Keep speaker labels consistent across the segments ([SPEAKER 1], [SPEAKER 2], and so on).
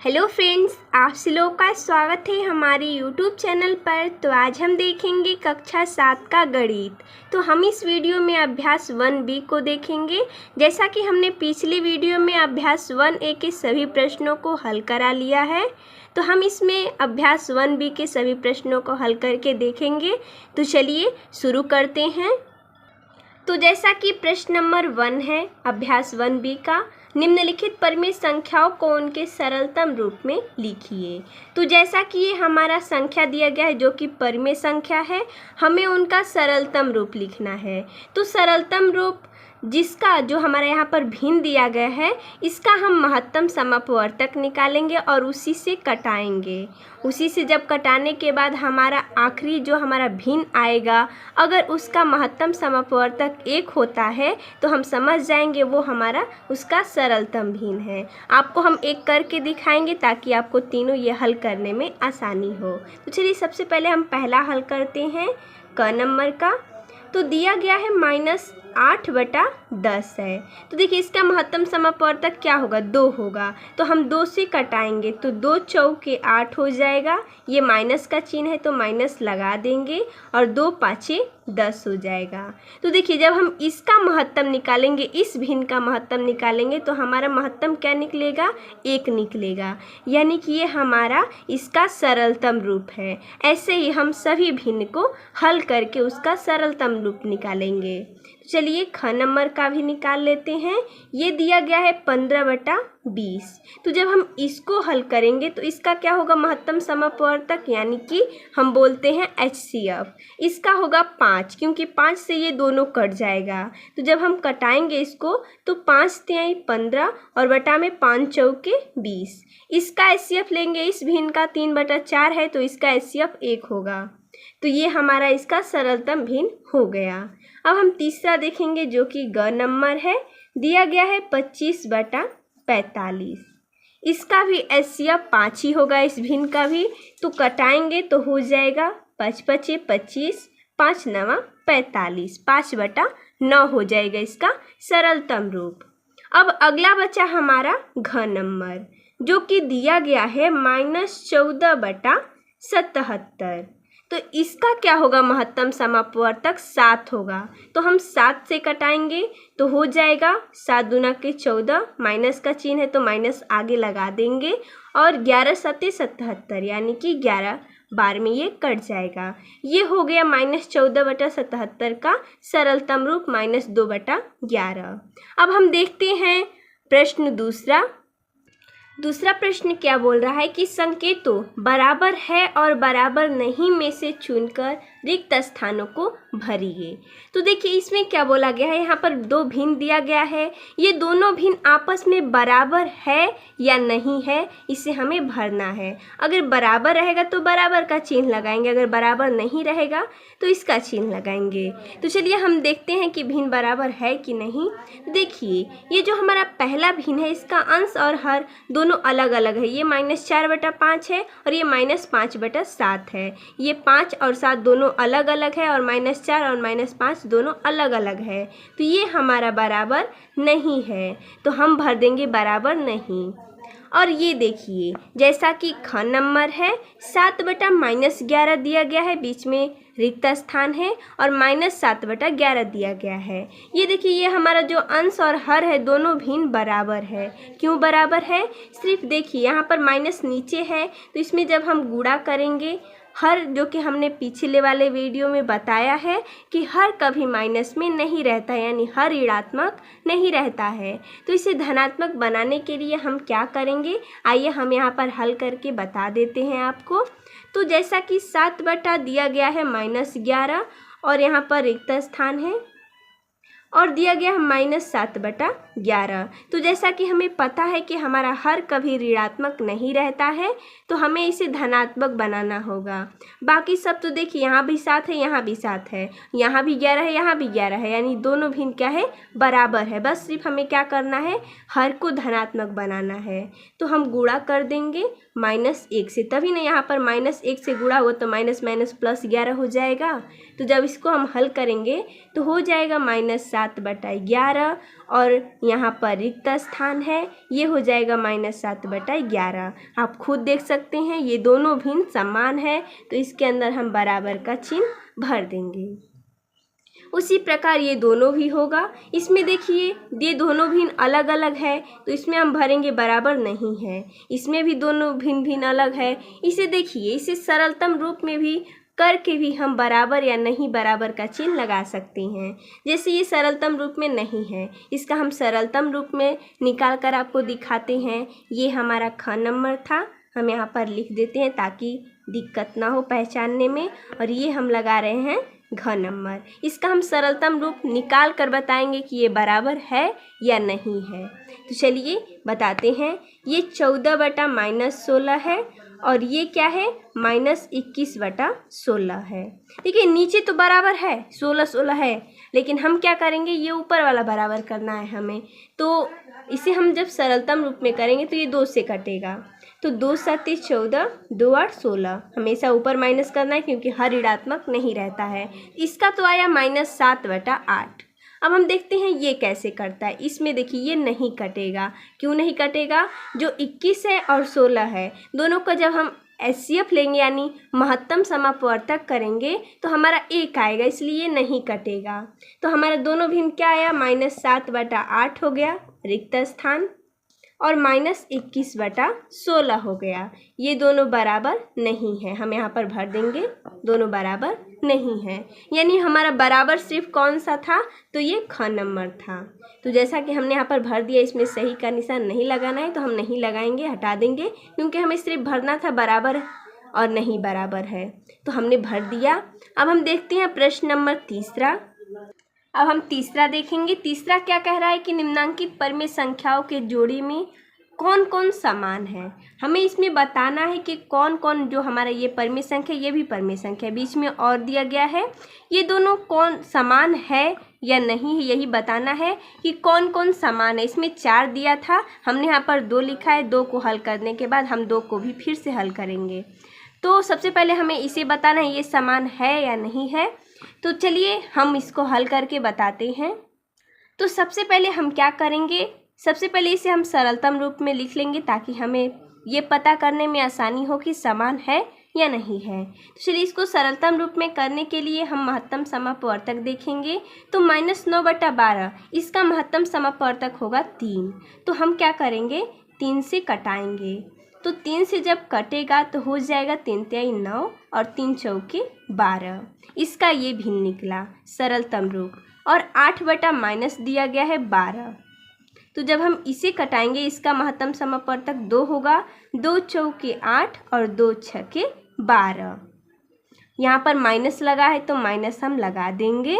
[SPEAKER 1] Hello friends, आप सभी लोगों का स्वागत है हमारे यूट्यूब चैनल पर। तो आज हम देखेंगे कक्षा 7 का गणित। तो हम इस वीडियो में अभ्यास 1B को देखेंगे। जैसा कि हमने पिछली वीडियो में अभ्यास 1A के सभी प्रश्नों को हल करा लिया है, तो हम इसमें अभ्यास 1B के सभी प्रश्नों को हल करके देखेंगे। तो चलिए शुरू करते हैं। तो जैसा कि प्रश्न नंबर 1 है अभ्यास 1B का, निम्नलिखित परिमेय संख्याओं को उनके सरलतम रूप में लिखिए। तो जैसा कि ये हमारा संख्या दिया गया है जो कि परिमेय संख्या है, हमें उनका सरलतम रूप लिखना है। तो सरलतम रूप जिसका जो हमारा यहाँ पर भिन्न दिया गया है, इसका हम महत्तम समापवर्तक निकालेंगे और उसी से कटाएंगे। उसी से जब कटाने के बाद हमारा आखिरी जो हमारा भिन्न आएगा, अगर उसका महत्तम समापवर्तक 1 होता है तो हम समझ जाएंगे वो हमारा उसका सरलतम भिन्न है। आपको हम एक करके दिखाएंगे ताकि आपको तीनों ये हल करने में आसानी हो। तो चलिए सबसे पहले हम पहला हल करते हैं क नंबर का। तो दिया गया है -8/10 है। तो देखिए इसका महत्तम समापवर्तक क्या होगा, 2 होगा। तो हम 2 से कटाएंगे तो 2 चौके 8 हो जाएगा। ये माइनस का चिन्ह है तो माइनस लगा देंगे और 2 पाँचे 10 हो जाएगा। तो देखिए जब हम इसका महत्तम निकालेंगे, इस भिन्न का महत्तम निकालेंगे तो हमारा महत्तम क्या निकलेगा, 1 निकलेगा। यानी कि ये हमारा इसका सरलतम रूप है। ऐसे ही हम सभी भिन्न को हल करके उसका सरलतम रूप निकालेंगे। चलिए ख नंबर का भी निकाल लेते हैं। ये दिया गया है 15/20। तो जब हम इसको हल करेंगे तो इसका क्या होगा, महत्तम समापवर्तक यानी कि हम बोलते हैं HCF। इसका होगा 5, क्योंकि 5 से ये दोनों कट जाएगा। तो जब हम कटाएंगे इसको तो 5 तिहाई 15 और बटा में 5 चौके 20। इसका HCF लेंगे, इस भिन्न का 3/4 है तो इसका HCF 1 होगा। तो ये हमारा इसका सरलतम भिन्न हो गया। अब हम तीसरा देखेंगे जो कि ग नंबर है। दिया गया है 25/45। इसका भी HCF 5 ही होगा, इस भिन्न का भी। तो कटाएंगे तो हो जाएगा 5 × 5 = 25, 5 × 9 = 45, 5/9 हो जाएगा इसका सरलतम रूप। अब अगला बचा हमारा घ नंबर जो कि दिया गया है -14/77। तो इसका क्या होगा, महत्तम समापवर्तक 7 होगा। तो हम 7 से कटाएंगे तो हो जाएगा 7 दूना के 14, माइनस का चिन्ह है तो माइनस आगे लगा देंगे और 11 × 7 = 77, यानी कि 11 बार में ये कट जाएगा। ये हो गया -14/77 का सरलतम रूप, -2/11। अब हम देखते हैं प्रश्न दूसरा प्रश्न क्या बोल रहा है कि संकेतों बराबर है और बराबर नहीं में से चुनकर रिक्त स्थानों को भरिए। तो देखिए इसमें क्या बोला गया है, यहाँ पर 2 भिन्न दिया गया है। ये दोनों भिन्न आपस में बराबर है या नहीं है, इसे हमें भरना है। अगर बराबर रहेगा तो बराबर का चिन्ह लगाएंगे, अगर बराबर नहीं रहेगा तो इसका चिन्ह लगाएंगे। तो चलिए हम देखते हैं कि भिन्न बराबर है कि नहीं। देखिए ये जो हमारा पहला भिन्न है, इसका अंश और हर दोनों अलग अलग है। ये -4/5 है और ये -5/7 है। ये 5 और 7 दोनों अलग अलग है और -4 और -5 दोनों अलग अलग है। तो ये हमारा बराबर नहीं है, तो हम भर देंगे बराबर नहीं। और ये देखिए जैसा कि ख नंबर है 7/-11 दिया गया है, बीच में रिक्त स्थान है और -7/11 दिया गया है। ये देखिए ये हमारा जो अंश और हर है दोनों भिन्न बराबर है। क्यों बराबर है, सिर्फ देखिए यहाँ पर माइनस नीचे है तो इसमें जब हम गुणा करेंगे, हर जो कि हमने पिछले वाले वीडियो में बताया है कि हर कभी माइनस में नहीं रहता, यानी हर ऋणात्मक नहीं रहता है। तो इसे धनात्मक बनाने के लिए हम क्या करेंगे, आइए हम यहाँ पर हल करके बता देते हैं आपको। तो जैसा कि 7 बटा दिया गया है -11 और यहाँ पर रिक्त स्थान है और दिया गया है -7/11। तो जैसा कि हमें पता है कि हमारा हर कभी ऋणात्मक नहीं रहता है, तो हमें इसे धनात्मक बनाना होगा। बाकी सब तो देखिए यहाँ भी 7 है, यहाँ भी 7 है, यहाँ भी 11 है, यहाँ भी 11 है, यानी दोनों भिन्न क्या है, बराबर है। बस सिर्फ हमें क्या करना है, हर को धनात्मक बनाना है। तो हम गुणा कर देंगे -1 से, तभी ना यहाँ पर -1 से गुणा हुआ तो माइनस +11 हो जाएगा। तो जब इसको हम हल करेंगे तो हो जाएगा -7 -7/11 और यहाँ पर रिक्त स्थान है, ये हो जाएगा -7/11। आप खुद देख सकते हैं ये दोनों भिन्न समान है, तो इसके अंदर हम बराबर का चिन्ह भर देंगे। उसी प्रकार ये दोनों भी होगा। इसमें देखिए ये दोनों भिन्न अलग अलग है, तो इसमें हम भरेंगे बराबर नहीं है। इसमें भी दोनों भिन्न भिन्न अलग है। इसे देखिए, इसे सरलतम रूप में भी करके भी हम बराबर या नहीं बराबर का चिन्ह लगा सकते हैं। जैसे ये सरलतम रूप में नहीं है, इसका हम सरलतम रूप में निकाल कर आपको दिखाते हैं। ये हमारा ख नंबर था, हम यहाँ पर लिख देते हैं ताकि दिक्कत ना हो पहचानने में। और ये हम लगा रहे हैं घ नंबर। इसका हम सरलतम रूप निकाल कर बताएंगे कि ये बराबर है या नहीं है। तो चलिए बताते हैं। ये 14/-16 है और ये क्या है, -21/16 है। देखिए नीचे तो बराबर है, 16 है, लेकिन हम क्या करेंगे, ये ऊपर वाला बराबर करना है हमें। तो इसे हम जब सरलतम रूप में करेंगे तो ये 2 से कटेगा, तो 2 7 14, 2 8 16। हमेशा ऊपर माइनस करना है क्योंकि हर ऋणात्मक नहीं रहता है। इसका तो आया -7/8। अब हम देखते हैं ये कैसे करता है। इसमें देखिए ये नहीं कटेगा। क्यों नहीं कटेगा, जो 21 है और 16 है, दोनों का जब हम एचसीएफ लेंगे यानी महत्तम समापवर्तक करेंगे तो हमारा 1 आएगा, इसलिए नहीं कटेगा। तो हमारा दोनों भिन्न क्या आया, -7/8 हो गया रिक्त स्थान और -21/16 हो गया। ये दोनों बराबर नहीं है, हम यहाँ पर भर देंगे दोनों बराबर नहीं है। यानी हमारा बराबर सिर्फ कौन सा था, तो ये ख नंबर था। तो जैसा कि हमने यहाँ पर भर दिया, इसमें सही का निशान नहीं लगाना है तो हम नहीं लगाएंगे, हटा देंगे, क्योंकि हमें सिर्फ भरना था बराबर और नहीं बराबर है, तो हमने भर दिया। अब हम देखते हैं प्रश्न नंबर तीसरा। अब हम तीसरा देखेंगे। तीसरा क्या कह रहा है कि निम्नांकित परिमेय संख्याओं के जोड़ी में कौन कौन समान है। हमें इसमें बताना है कि कौन कौन, जो हमारा ये परिमेय संख्या, ये भी परिमेय संख्या, बीच में और दिया गया है, ये दोनों कौन समान है या नहीं है, यही बताना है कि कौन कौन समान है। इसमें 4 दिया था, हमने यहाँ पर 2 लिखा है। 2 को हल करने के बाद हम 2 को भी फिर से हल करेंगे। तो सबसे पहले हमें इसे बताना है ये समान है या नहीं है। तो चलिए हम इसको हल करके बताते हैं। तो सबसे पहले हम क्या करेंगे, सबसे पहले इसे हम सरलतम रूप में लिख लेंगे ताकि हमें ये पता करने में आसानी हो कि समान है या नहीं है। तो चलिए इसको सरलतम रूप में करने के लिए हम महत्तम समापवर्तक देखेंगे। तो -9/12 इसका महत्तम समापवर्तक होगा 3। तो हम क्या करेंगे, 3 से कटाएंगे। तो 3 से जब कटेगा तो हो जाएगा 3 तिहाई 9 और 3 चौके 12। इसका ये भिन्न निकला सरलतम रूप। और 8/- दिया गया है 12। तो जब हम इसे कटाएंगे इसका महत्तम समापवर्तक 2 होगा। 2 चौके 8 और 2 छके 12। यहाँ पर माइनस लगा है तो माइनस हम लगा देंगे।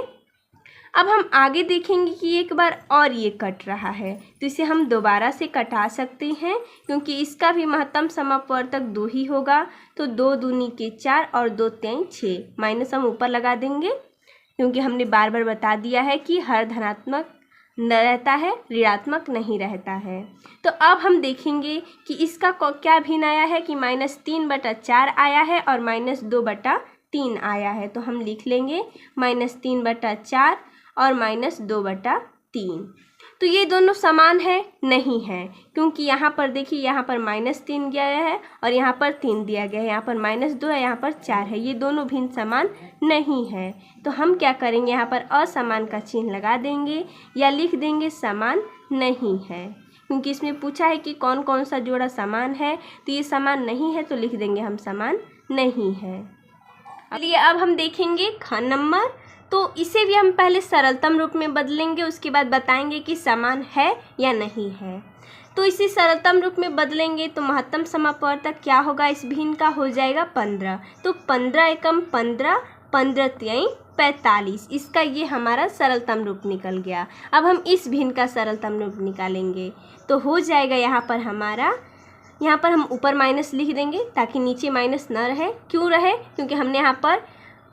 [SPEAKER 1] अब हम आगे देखेंगे कि एक बार और ये कट रहा है, तो इसे हम दोबारा से कटा सकते हैं क्योंकि इसका भी महत्तम समापवर्तक 2 ही होगा। तो 2 दूनी के 4 और 2 तिहाई 6, माइनस हम ऊपर लगा देंगे क्योंकि हमने बार बार बता दिया है कि हर धनात्मक न रहता है, ऋणात्मक नहीं रहता है। तो अब हम देखेंगे कि इसका क्या भिन्न आया है कि -3/4 आया है और -2/3 आया है। तो हम लिख लेंगे -3/4 और -2/3। तो ये दोनों समान है नहीं है, क्योंकि यहाँ पर देखिए यहाँ पर -3 दिया गया है और यहाँ पर 3 दिया गया है, यहाँ पर -2 है, यहाँ पर 4 है। ये दोनों भिन्न समान नहीं है। तो हम क्या करेंगे, यहाँ पर असमान का चिन्ह लगा देंगे या लिख देंगे समान नहीं है, क्योंकि इसमें पूछा है कि कौन कौन सा जोड़ा समान है। तो ये समान नहीं है तो लिख देंगे हम समान नहीं है। चलिए अब हम देखेंगे ख नंबर। तो इसे भी हम पहले सरलतम रूप में बदलेंगे, उसके बाद बताएंगे कि समान है या नहीं है। तो इसे सरलतम रूप में बदलेंगे तो महत्तम समापवर्तक क्या होगा, इस भिन्न का हो जाएगा 15। तो 15 एकम 15, 15 तिहाई 45। इसका ये हमारा सरलतम रूप निकल गया। अब हम इस भिन्न का सरलतम रूप निकालेंगे तो हो जाएगा यहाँ पर हमारा, यहाँ पर हम ऊपर माइनस लिख देंगे ताकि नीचे माइनस न रहे। क्यों रहे, क्योंकि हमने यहाँ पर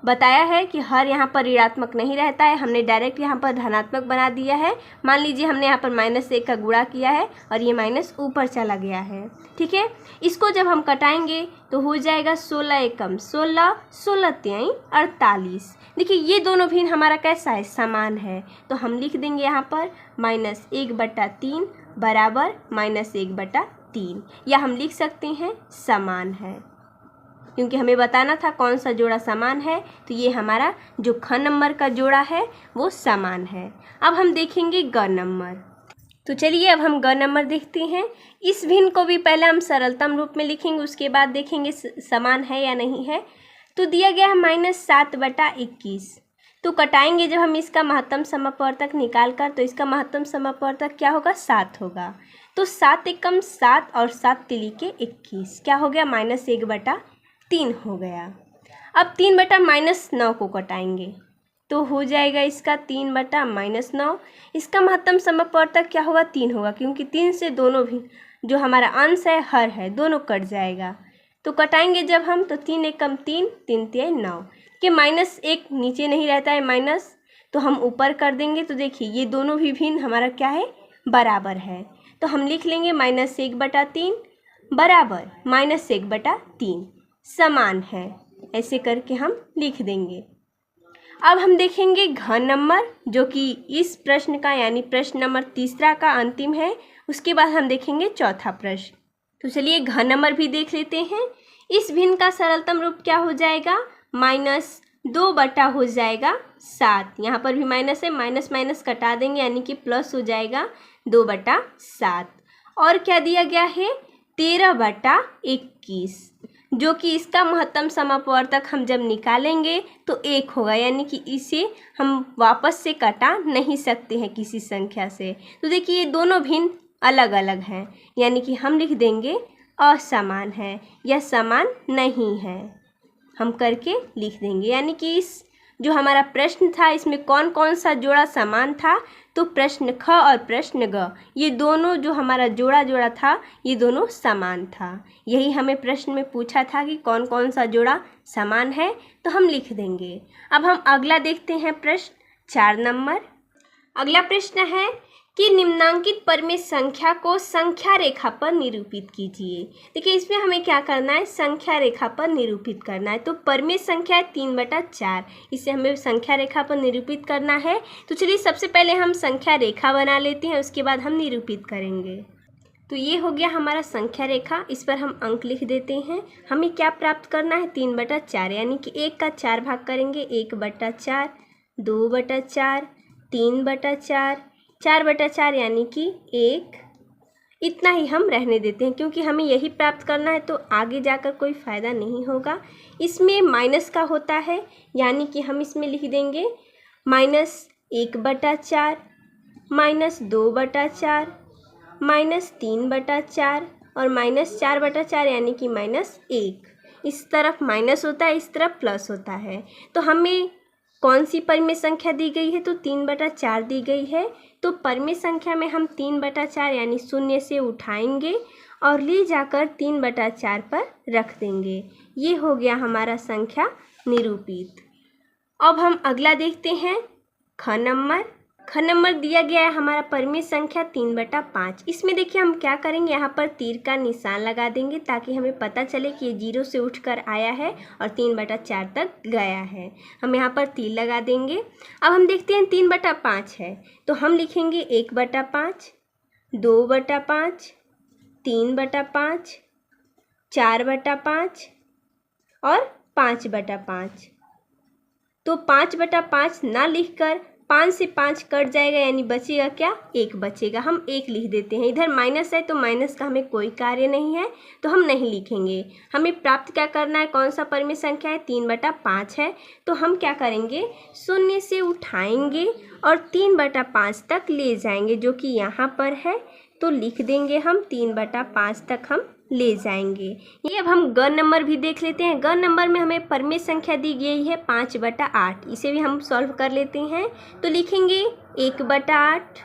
[SPEAKER 1] बताया है कि हर यहाँ पर ऋणात्मक नहीं रहता है, हमने डायरेक्ट यहाँ पर धनात्मक बना दिया है। मान लीजिए हमने यहाँ पर -1 का गुणा किया है और ये माइनस ऊपर चला गया है, ठीक है। इसको जब हम कटाएंगे तो हो जाएगा 16 एकम 16, 16 तिहाई 48। देखिए ये दोनों भिन्न हमारा कैसा है, समान है, तो हम लिख देंगे यहाँ पर -1/3 बराबर -1/3, या हम लिख सकते हैं समान है, क्योंकि हमें बताना था कौन सा जोड़ा समान है। तो ये हमारा जो ख नंबर का जोड़ा है वो समान है। अब हम देखेंगे ग नंबर। तो चलिए अब हम ग नंबर देखते हैं। इस भिन्न को भी पहले हम सरलतम रूप में लिखेंगे, उसके बाद देखेंगे समान है या नहीं है। तो दिया गया है -7/21। तो कटाएंगे जब हम इसका महत्तम समापवर्तक निकाल कर, तो इसका महत्तम समापवर्तक क्या होगा, 7 होगा। तो 7 एकम 7 और 7 तिलिके 21, क्या हो गया, -1/3 हो गया। अब 3/-9 को कटाएंगे तो हो जाएगा इसका 3/-9। इसका महत्तम समापवर्तक क्या होगा, 3 होगा, क्योंकि 3 से दोनों भी जो हमारा अंश है हर है, दोनों कट जाएगा। तो कटाएंगे जब हम, तो 3 एकम 3, 3 तिहाई 9 कि -1 नीचे नहीं रहता है माइनस, तो हम ऊपर कर देंगे। तो देखिए ये दोनों भी भिन्न हमारा क्या है, बराबर है। तो हम लिख लेंगे -1/3 बराबर -1/3 समान है, ऐसे करके हम लिख देंगे। अब हम देखेंगे घ नंबर, जो कि इस प्रश्न का यानी प्रश्न नंबर 3 का अंतिम है। उसके बाद हम देखेंगे चौथा प्रश्न। तो चलिए घ नंबर भी देख लेते हैं। इस भिन्न का सरलतम रूप क्या हो जाएगा, -2 हो जाएगा 7। यहाँ पर भी माइनस है, माइनस माइनस कटा देंगे यानी कि प्लस हो जाएगा 2/7। और क्या दिया गया है, 13/21, जो कि इसका महत्तम समापवर्तक हम जब निकालेंगे तो 1 होगा, यानी कि इसे हम वापस से कटा नहीं सकते हैं किसी संख्या से। तो देखिए ये दोनों भिन्न अलग अलग हैं, यानी कि हम लिख देंगे असमान है या समान नहीं है, हम करके लिख देंगे। यानी कि इस जो हमारा प्रश्न था इसमें कौन कौन सा जोड़ा समान था, तो प्रश्न ख और प्रश्न ग, ये दोनों जो हमारा जोड़ा था ये दोनों समान था। यही हमें प्रश्न में पूछा था कि कौन कौन सा जोड़ा समान है, तो हम लिख देंगे। अब हम अगला देखते हैं प्रश्न 4 नंबर। अगला प्रश्न है कि निम्नांकित परिमेय संख्या को संख्या रेखा पर निरूपित कीजिए। देखिए इसमें हमें क्या करना है, संख्या रेखा पर निरूपित करना है। तो परिमेय संख्या है 3/4, इसे हमें संख्या रेखा पर निरूपित करना है। तो चलिए सबसे पहले हम संख्या रेखा बना लेते हैं, उसके बाद हम निरूपित करेंगे। तो ये हो गया हमारा संख्या रेखा, इस पर हम अंक लिख देते हैं। हमें क्या प्राप्त करना है, 3/4, यानी कि 1 का 4 भाग करेंगे, 1/4, 2/4, 3/4, 4/4 यानी कि 1। इतना ही हम रहने देते हैं, क्योंकि हमें यही प्राप्त करना है, तो आगे जाकर कोई फ़ायदा नहीं होगा। इसमें माइनस का होता है, यानी कि हम इसमें लिख देंगे -1/4, -2/4, -3/4 और -4/4 यानी कि -1। इस तरफ माइनस होता है, इस तरफ प्लस होता है। तो हमें कौन सी परिमेय संख्या दी गई है, तो 3/4 दी गई है। तो परिमेय संख्या में हम 3/4 यानी 0 से उठाएंगे और ले जाकर 3/4 पर रख देंगे। ये हो गया हमारा संख्या निरूपित। अब हम अगला देखते हैं ख नंबर। ख नंबर दिया गया है हमारा परिमेय संख्या 3/5। इसमें देखिए हम क्या करेंगे, यहाँ पर तीर का निशान लगा देंगे ताकि हमें पता चले कि ये 0 से उठकर आया है और 3/4 तक गया है। हम यहाँ पर तीर लगा देंगे। अब हम देखते हैं 3/5 है, तो हम लिखेंगे 1/5, 2/5, 3/5, 4/5 और 5/5। तो 5/5 ना लिखकर 5 से 5 कट जाएगा, यानी बचेगा क्या, 1 बचेगा। हम 1 लिख देते हैं। इधर माइनस है तो माइनस का हमें कोई कार्य नहीं है, तो हम नहीं लिखेंगे। हमें प्राप्त क्या करना है, कौन सा परिमेय संख्या है, 3/5 है। तो हम क्या करेंगे, 0 से उठाएंगे और 3/5 तक ले जाएंगे, जो कि यहाँ पर है। तो लिख देंगे हम 3/5 तक हम ले जाएंगे। ये अब हम ग नंबर भी देख लेते हैं। ग नंबर में हमें परिमेय संख्या दी गई है 5/8। इसे भी हम सॉल्व कर लेते हैं। तो लिखेंगे 1/8,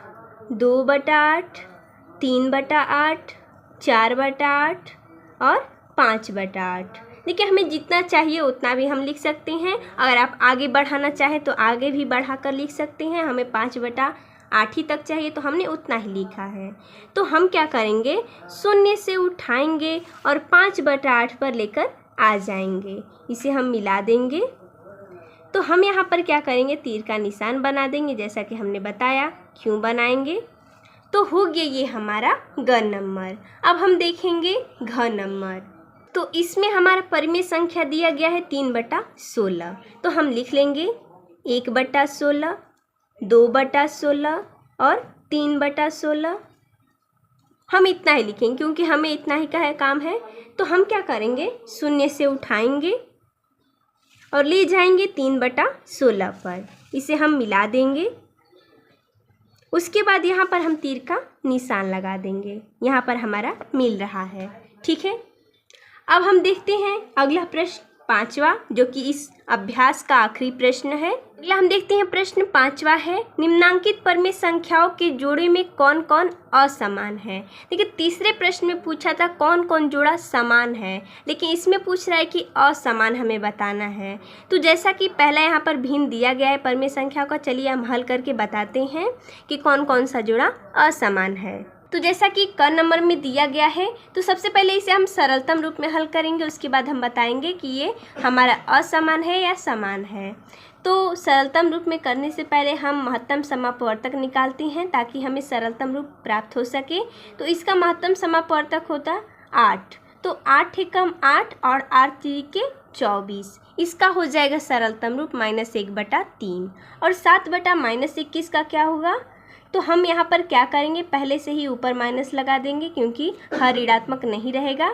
[SPEAKER 1] 2/8, 3/8, 4/8 और 5/8। देखिए हमें जितना चाहिए उतना भी हम लिख सकते हैं। अगर आप आगे बढ़ाना चाहें तो आगे भी बढ़ा कर लिख सकते हैं। हमें 5/8 ही तक चाहिए तो हमने उतना ही लिखा है। तो हम क्या करेंगे, शून्य से उठाएंगे और 5/8 पर लेकर आ जाएंगे। इसे हम मिला देंगे। तो हम यहाँ पर क्या करेंगे, तीर का निशान बना देंगे जैसा कि हमने बताया। क्यों बनाएंगे, तो हो गया ये हमारा ग नंबर। अब हम देखेंगे घ नंबर। तो इसमें हमारा परिमेय संख्या दिया गया है 3/16। तो हम लिख लेंगे 1/16, 2/16 और 3/16। हम इतना ही लिखेंगे क्योंकि हमें इतना ही का है काम है। तो हम क्या करेंगे, शून्य से उठाएंगे और ले जाएंगे 3/16 पर। इसे हम मिला देंगे। उसके बाद यहाँ पर हम तीर का निशान लगा देंगे। यहाँ पर हमारा मिल रहा है, ठीक है। अब हम देखते हैं अगला प्रश्न 5वां, जो कि इस अभ्यास का आखिरी प्रश्न है। अगला हम देखते हैं प्रश्न 5वां है, निम्नांकित परिमेय संख्याओं के जोड़े में कौन कौन असमान है। देखिए तीसरे प्रश्न में पूछा था कौन कौन जोड़ा समान है, लेकिन इसमें पूछ रहा है कि असमान हमें बताना है। तो जैसा कि पहला यहाँ पर भिन्न दिया गया है परिमेय संख्याओं का, चलिए हम हल करके बताते हैं कि कौन कौन सा जोड़ा असमान है। तो जैसा कि क नंबर में दिया गया है, तो सबसे पहले इसे हम सरलतम रूप में हल करेंगे। उसके बाद हम बताएंगे कि ये हमारा असमान है या समान है। तो सरलतम रूप में करने से पहले हम महत्तम समापवर्तक निकालते हैं ताकि हमें सरलतम रूप प्राप्त हो सके। तो इसका महत्तम समापवर्तक होता 8। तो 8 एकम 8 और 8 तिरिके 24। इसका हो जाएगा सरलतम रूप -1/3। और 7/-21 का क्या होगा, तो हम यहाँ पर क्या करेंगे, पहले से ही ऊपर माइनस लगा देंगे क्योंकि हर ऋणात्मक नहीं रहेगा।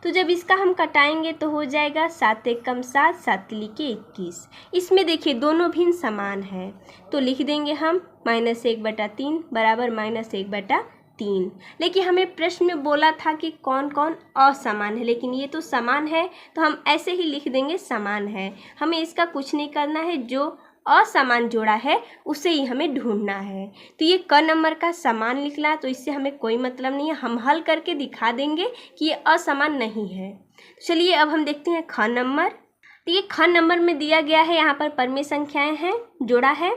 [SPEAKER 1] तो जब इसका हम कटाएंगे तो हो जाएगा 7 एकम 7, 7 तिरिके 21। इसमें देखिए दोनों भिन्न समान है, तो लिख देंगे हम -1/3 बराबर -1/3। लेकिन हमें प्रश्न में बोला था कि कौन कौन असमान है, लेकिन ये तो समान है तो हम ऐसे ही लिख देंगे समान है। हमें इसका कुछ नहीं करना है, जो असमान जोड़ा है उसे ही हमें ढूंढना है। तो ये क नंबर का समान निकला, तो इससे हमें कोई मतलब नहीं है। हम हल करके दिखा देंगे कि ये असमान नहीं है। चलिए अब हम देखते हैं ख नंबर। तो ये ख नंबर में दिया गया है, यहाँ पर परिमेय संख्याएं हैं, जोड़ा है।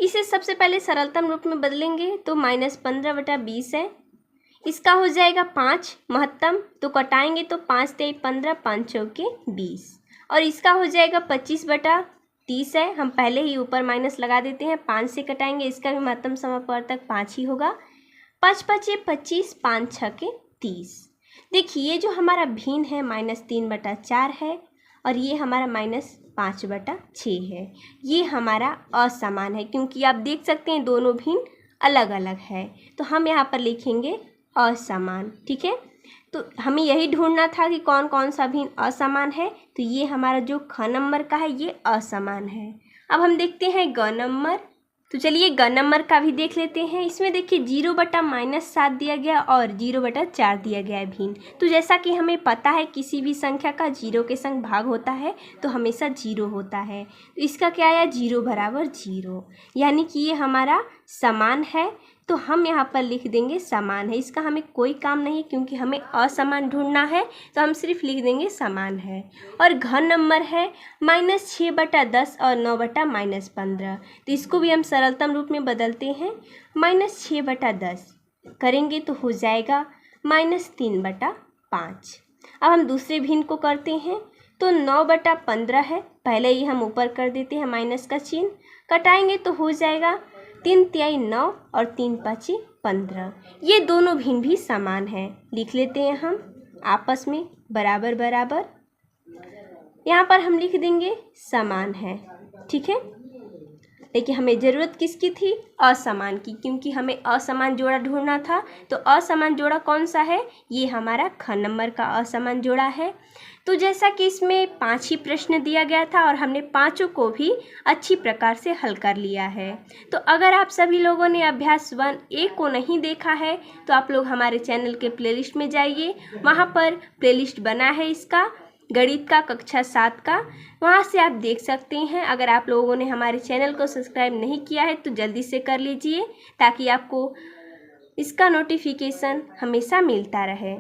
[SPEAKER 1] इसे सबसे पहले सरलतम रूप में बदलेंगे तो -15/20 है। इसका हो जाएगा 5 महत्तम, तो कटाएंगे तो 5 × 3 = 15, 5 × 4 = 20। और इसका हो जाएगा 25/30 है। हम पहले ही ऊपर माइनस लगा देते हैं, 5 से कटाएंगे, इसका भी महत्तम समापवर्तक 5 ही होगा। 5 × 5 = 25, 5 × 6 = 30। देखिए ये जो हमारा भिन्न है -3/4 है और ये हमारा -5/6 है। ये हमारा असमान है क्योंकि आप देख सकते हैं दोनों भिन्न अलग अलग है। तो हम यहाँ पर लिखेंगे असमान, ठीक है। तो हमें यही ढूंढना था कि कौन कौन सा भिन्न असमान है। तो ये हमारा जो ख नंबर का है ये असमान है। अब हम देखते हैं ग नंबर। तो चलिए ग नंबर का भी देख लेते हैं। इसमें देखिए 0/-7 दिया गया और 0/4 दिया गया है भिन्न। तो जैसा कि हमें पता है किसी भी संख्या का 0 के संग भाग होता है तो हमेशा 0 होता है। तो इसका क्या आया, 0 = 0, यानी कि ये हमारा समान है। तो हम यहाँ पर लिख देंगे समान है। इसका हमें कोई काम नहीं क्योंकि हमें असमान ढूंढना है, तो हम सिर्फ लिख देंगे समान है। और घन नंबर है -6/10 और 9/-15। तो इसको भी हम सरलतम रूप में बदलते हैं। -6/10 करेंगे तो हो जाएगा -3/5। अब हम दूसरे भिन्न को करते हैं तो 9/15 है, पहले ही हम ऊपर कर देते हैं माइनस का चिन्ह। कटाएंगे तो हो जाएगा 3 × 3 = 9 और 3 × 5 = 15। ये दोनों भिन्न भी समान हैं, लिख लेते हैं हम आपस में बराबर बराबर। यहाँ पर हम लिख देंगे समान है, ठीक है। लेकिन हमें ज़रूरत किसकी थी, असमान की, क्योंकि हमें असमान जोड़ा ढूंढना था। तो असमान जोड़ा कौन सा है, ये हमारा ख नंबर का असमान जोड़ा है। तो जैसा कि इसमें 5 ही प्रश्न दिया गया था और हमने पांचों को भी अच्छी प्रकार से हल कर लिया है। तो अगर आप सभी लोगों ने अभ्यास 1A को नहीं देखा है तो आप लोग हमारे चैनल के प्लेलिस्ट में जाइए, वहाँ पर प्लेलिस्ट बना है इसका, गणित का कक्षा 7 का, वहाँ से आप देख सकते हैं। अगर आप लोगों ने हमारे चैनल को सब्सक्राइब नहीं किया है तो जल्दी से कर लीजिए ताकि आपको इसका नोटिफिकेशन हमेशा मिलता रहे।